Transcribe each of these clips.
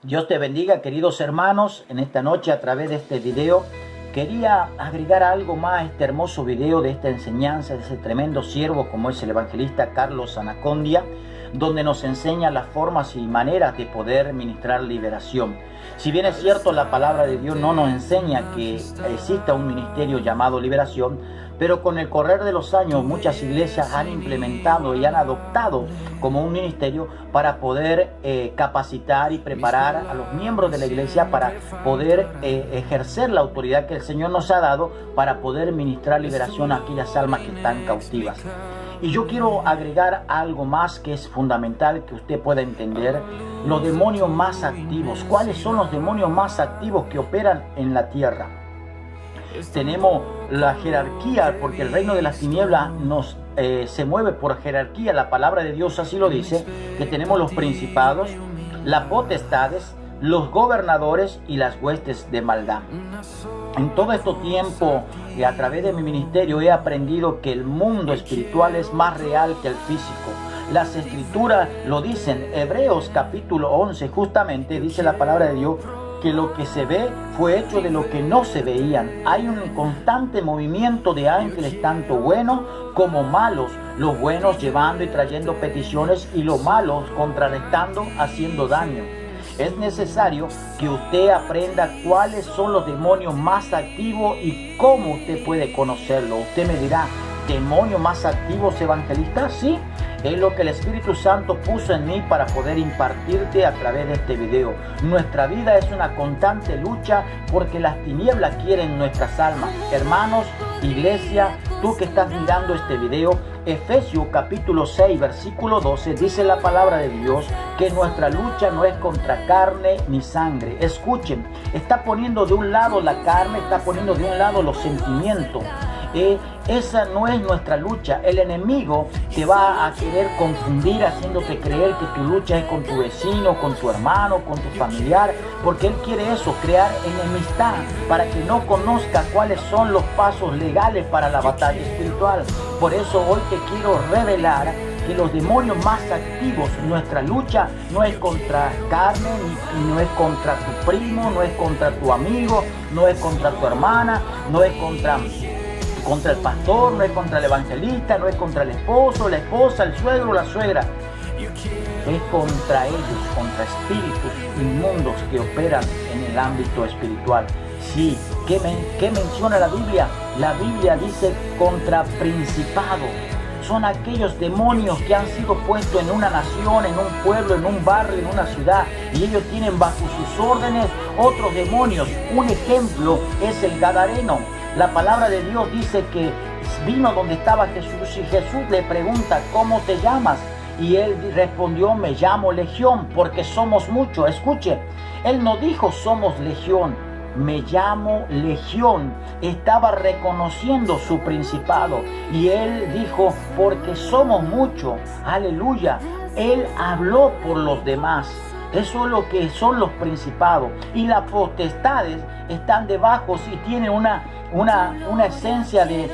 Dios te bendiga, queridos hermanos. En esta noche, a través de este video, quería agregar algo más a este hermoso video, de esta enseñanza, de ese tremendo siervo como es el evangelista Carlos Anacondia, donde nos enseña las formas y maneras de poder ministrar liberación. Si bien es cierto, la palabra de Dios no nos enseña que exista un ministerio llamado liberación, pero con el correr de los años muchas iglesias han implementado y han adoptado como un ministerio para poder capacitar y preparar a los miembros de la iglesia para poder ejercer la autoridad que el Señor nos ha dado para poder ministrar liberación a aquellas almas que están cautivas. Y yo quiero agregar algo más que es fundamental que usted pueda entender: los demonios más activos. ¿Cuáles son los demonios más activos que operan en la tierra? Tenemos la jerarquía, porque el reino de las tinieblas se mueve por jerarquía. La palabra de Dios así lo dice, que tenemos los principados, las potestades, los gobernadores y las huestes de maldad. En todo este tiempo, y a través de mi ministerio, he aprendido que el mundo espiritual es más real que el físico. Las escrituras lo dicen. Hebreos capítulo 11 justamente dice la palabra de Dios que lo que se ve fue hecho de lo que no se veían. Hay un constante movimiento de ángeles, tanto buenos como malos. Los buenos llevando y trayendo peticiones, y los malos contrarrestando, haciendo daño. Es necesario que usted aprenda cuáles son los demonios más activos y cómo usted puede conocerlo. Usted me dirá: ¿demonios más activos, evangelista? Sí, es lo que el Espíritu Santo puso en mí para poder impartirte a través de este video. Nuestra vida es una constante lucha porque las tinieblas quieren nuestras almas. Hermanos, iglesia, tú que estás mirando este video, Efesios capítulo 6, versículo 12, dice la palabra de Dios que nuestra lucha no es contra carne ni sangre. Escuchen, está poniendo de un lado la carne, está poniendo de un lado los sentimientos. Esa no es nuestra lucha. El enemigo te va a querer confundir, haciéndote creer que tu lucha es con tu vecino, con tu hermano, con tu familiar, porque él quiere eso, crear enemistad, para que no conozca cuáles son los pasos legales para la batalla espiritual. Por eso hoy te quiero revelar que los demonios más activos, nuestra lucha no es contra carne, ni no es contra tu primo, no es contra tu amigo, no es contra tu hermana, no es contra el pastor, no es contra el evangelista, no es contra el esposo, la esposa, el suegro, la suegra. Es contra ellos, contra espíritus inmundos que operan en el ámbito espiritual. Sí, ¿qué menciona la Biblia? La Biblia dice contra principado. Son aquellos demonios que han sido puestos en una nación, en un pueblo, en un barrio, en una ciudad, y ellos tienen bajo sus órdenes otros demonios. Un ejemplo es el gadareno. La palabra de Dios dice que vino donde estaba Jesús y Jesús le pregunta: ¿cómo te llamas? Y él respondió: me llamo Legión, porque somos muchos. Escuche, él no dijo somos legión, me llamo Legión. Estaba reconociendo su principado, y él dijo: porque somos muchos. Aleluya. Él habló por los demás. Eso es lo que son los principados. Y las potestades están debajo y tienen una esencia de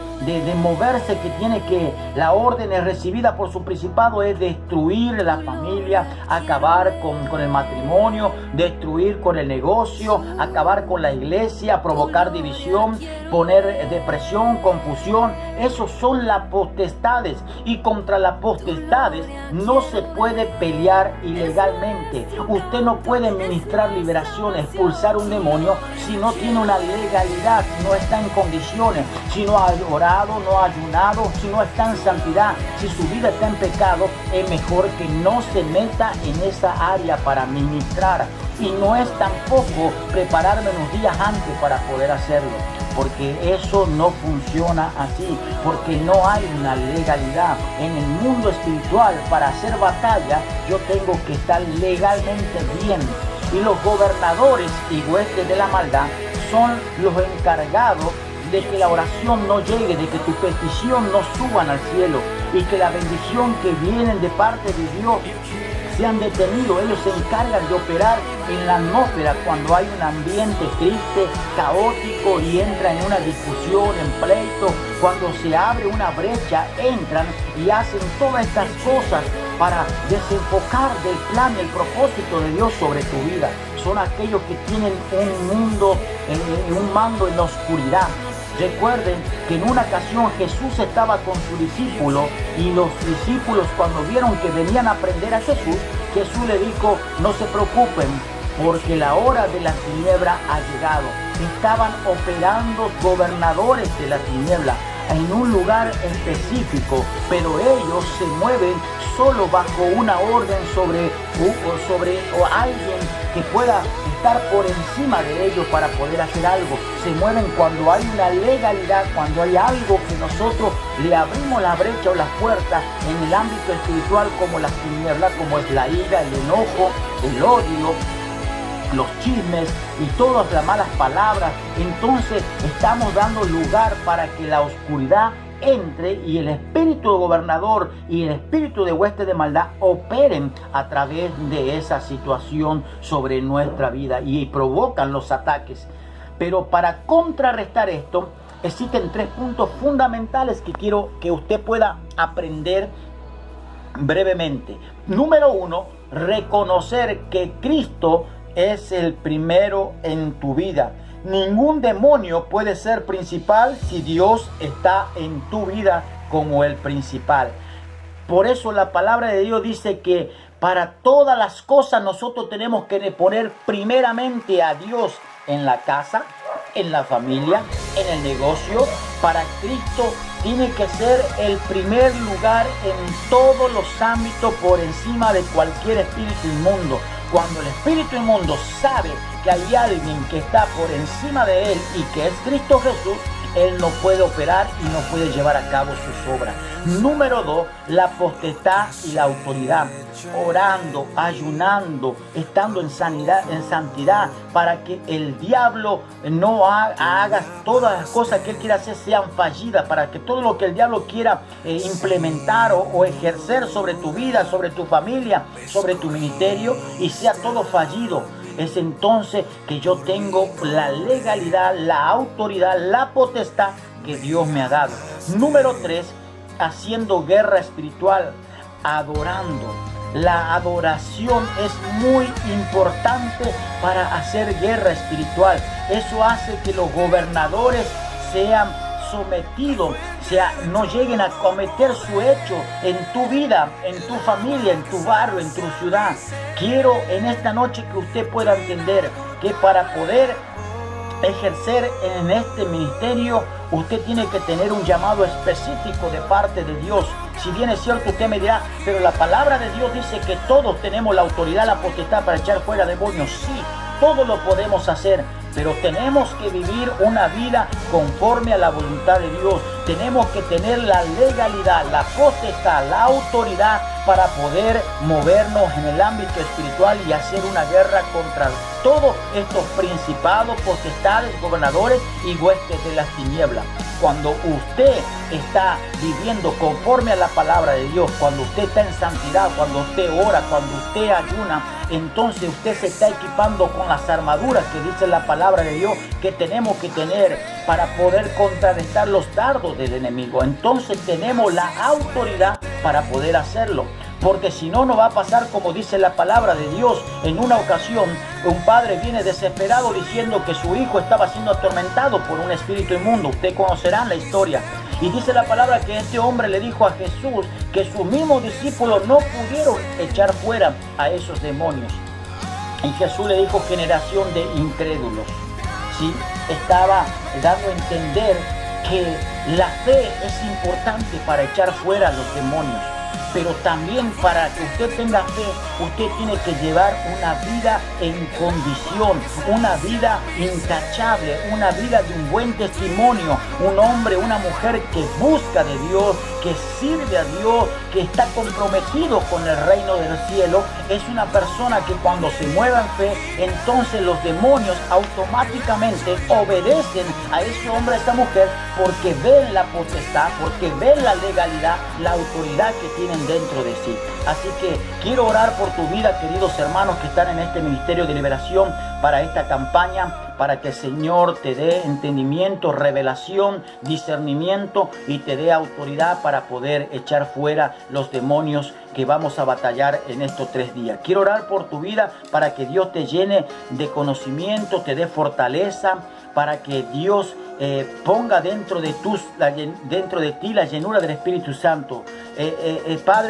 moverse, que tiene que, la orden es recibida por su principado, es destruir la familia, acabar con el matrimonio, destruir con el negocio, acabar con la iglesia, provocar división, poner depresión, confusión. Esos son las potestades, y contra las potestades no se puede pelear ilegalmente. Usted no puede ministrar liberación, expulsar un demonio, si no tiene una legalidad, si no está en condiciones, si no ha orado, no ha ayunado, si no está en santidad, si su vida está en pecado. Es mejor que no se meta en esa área para ministrar, y no es tampoco prepararme unos días antes para poder hacerlo, porque eso no funciona así, porque no hay una legalidad. En el mundo espiritual, para hacer batalla, yo tengo que estar legalmente bien. Y los gobernadores y huestes de la maldad son los encargados de que la oración no llegue, de que tu petición no suban al cielo, y que la bendición que vienen de parte de Dios sean detenidos. Ellos se encargan de operar en la atmósfera cuando hay un ambiente triste, caótico, y entra en una discusión, en pleito. Cuando se abre una brecha, entran y hacen todas estas cosas para desenfocar del plan y el propósito de Dios sobre tu vida. Son aquellos que tienen un mando en la oscuridad. Recuerden que en una ocasión Jesús estaba con su discípulo y los discípulos, cuando vieron que venían a aprender a Jesús, Jesús le dijo: no se preocupen, porque la hora de la tiniebla ha llegado. Estaban operando gobernadores de la tiniebla en un lugar específico, pero ellos se mueven solo bajo una orden sobre alguien que pueda estar por encima de ellos para poder hacer algo. Se mueven cuando hay una legalidad, cuando hay algo que nosotros le abrimos la brecha o las puertas en el ámbito espiritual, como las tinieblas, como es la ira, el enojo, el odio, los chismes y todas las malas palabras. Entonces estamos dando lugar para que la oscuridad entre y el espíritu de gobernador y el espíritu de hueste de maldad operen a través de esa situación sobre nuestra vida y provocan los ataques. Pero para contrarrestar esto, existen 3 puntos fundamentales que quiero que usted pueda aprender brevemente. Número 1, reconocer que Cristo es el primero en tu vida. Ningún demonio puede ser principal si Dios está en tu vida como el principal. Por eso la palabra de Dios dice que para todas las cosas nosotros tenemos que poner primeramente a Dios en la casa, en la familia, en el negocio. Para Cristo tiene que ser el primer lugar en todos los ámbitos, por encima de cualquier espíritu inmundo. Cuando el espíritu inmundo sabe que hay alguien que está por encima de él y que es Cristo Jesús, él no puede operar y no puede llevar a cabo sus obras. Número 2, la potestad y la autoridad. Orando, ayunando, estando en santidad, para que el diablo no haga todas las cosas que él quiera hacer sean fallidas, para que todo lo que el diablo quiera implementar o ejercer sobre tu vida, sobre tu familia, sobre tu ministerio, y sea todo fallido. Es entonces que yo tengo la legalidad, la autoridad, la potestad que Dios me ha dado. Número 3, haciendo guerra espiritual, adorando. La adoración es muy importante para hacer guerra espiritual. Eso hace que los gobernadores sean sometidos, no lleguen a cometer su hecho en tu vida, en tu familia, en tu barrio, en tu ciudad. Quiero en esta noche que usted pueda entender que para poder ejercer en este ministerio, usted tiene que tener un llamado específico de parte de Dios. Si bien es cierto, usted me dirá, pero la palabra de Dios dice que todos tenemos la autoridad, la potestad para echar fuera demonios. Sí, todos lo podemos hacer, pero tenemos que vivir una vida conforme a la voluntad de Dios. Tenemos que tener la legalidad, la potestad, la autoridad para poder movernos en el ámbito espiritual y hacer una guerra contra todos estos principados, potestades, gobernadores y huestes de las tinieblas. Cuando usted está viviendo conforme a la palabra de Dios, cuando usted está en santidad, cuando usted ora, cuando usted ayuna, entonces usted se está equipando con las armaduras que dice la palabra de Dios que tenemos que tener para poder contrarrestar los dardos del enemigo. Entonces tenemos la autoridad para poder hacerlo. Porque si no, nos va a pasar como dice la palabra de Dios. En una ocasión, un padre viene desesperado diciendo que su hijo estaba siendo atormentado por un espíritu inmundo. Ustedes conocerán la historia. Y dice la palabra que este hombre le dijo a Jesús que sus mismos discípulos no pudieron echar fuera a esos demonios. Y Jesús le dijo: generación de incrédulos. ¿Sí? Estaba dando a entender que la fe es importante para echar fuera a los demonios. Pero también para que usted tenga fe, usted tiene que llevar una vida en condición, una vida intachable, una vida de un buen testimonio, un hombre, una mujer que busca de Dios, que sirve a Dios, que está comprometido con el reino del cielo. Es una persona que cuando se mueva en fe, entonces los demonios automáticamente obedecen a ese hombre, a esa mujer, porque ven la potestad, porque ven la legalidad, la autoridad que tienen dentro de sí. Así que quiero orar por tu vida, queridos hermanos que están en este ministerio de liberación para esta campaña, para que el Señor te dé entendimiento, revelación, discernimiento y te dé autoridad para poder echar fuera los demonios que vamos a batallar en estos 3 días. Quiero orar por tu vida para que Dios te llene de conocimiento, te dé fortaleza, para que Dios ponga dentro de ti la llenura del Espíritu Santo. Padre,